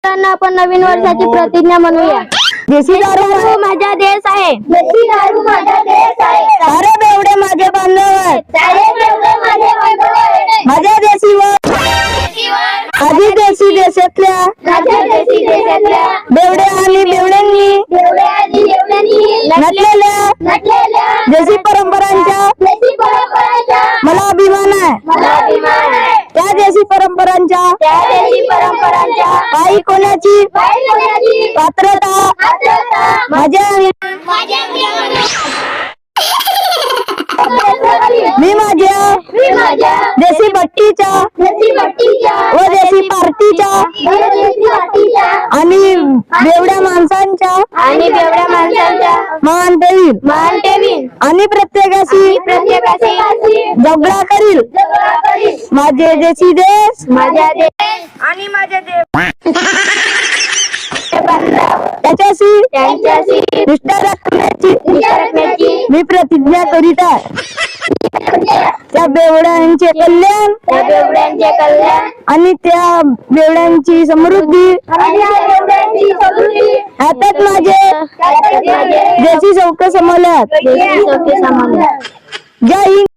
आपण नवीन वर्षाची प्रतिज्ञा म्हणूया। देशी दारू माझा देश आहे, देशी दारू माझा देश आहे। सारे बेवडे माझे बांधव आहेत, सारे बेवडे माझे बांधव आहेत। माझ्या देशीवर आधी देशी देशातल्या बेवडे आणि बेवड्यांनी नटलेल्या देशी परंपरांचा मला अभिमान आहे। त्या देशी परंपरांच्या काही कोणाची पात्रता माझ्या मी माझ्या देशी भट्टीच्या व देशी पार्टीच्या आणि बेवड्या माणसांच्या मान ठेवीन आणि प्रत्येकाशी झगडा करील। माझे देशी देश आणि माझे देश त्याच्याशी निष्ठा राखण्याची मी प्रतिज्ञा करीत आहे। त्या बेवड्यांचे कल्याण आणि त्या बेवड्यांची समृद्धी हातात माझे देशी चौक समोल्यात। जय हिंद।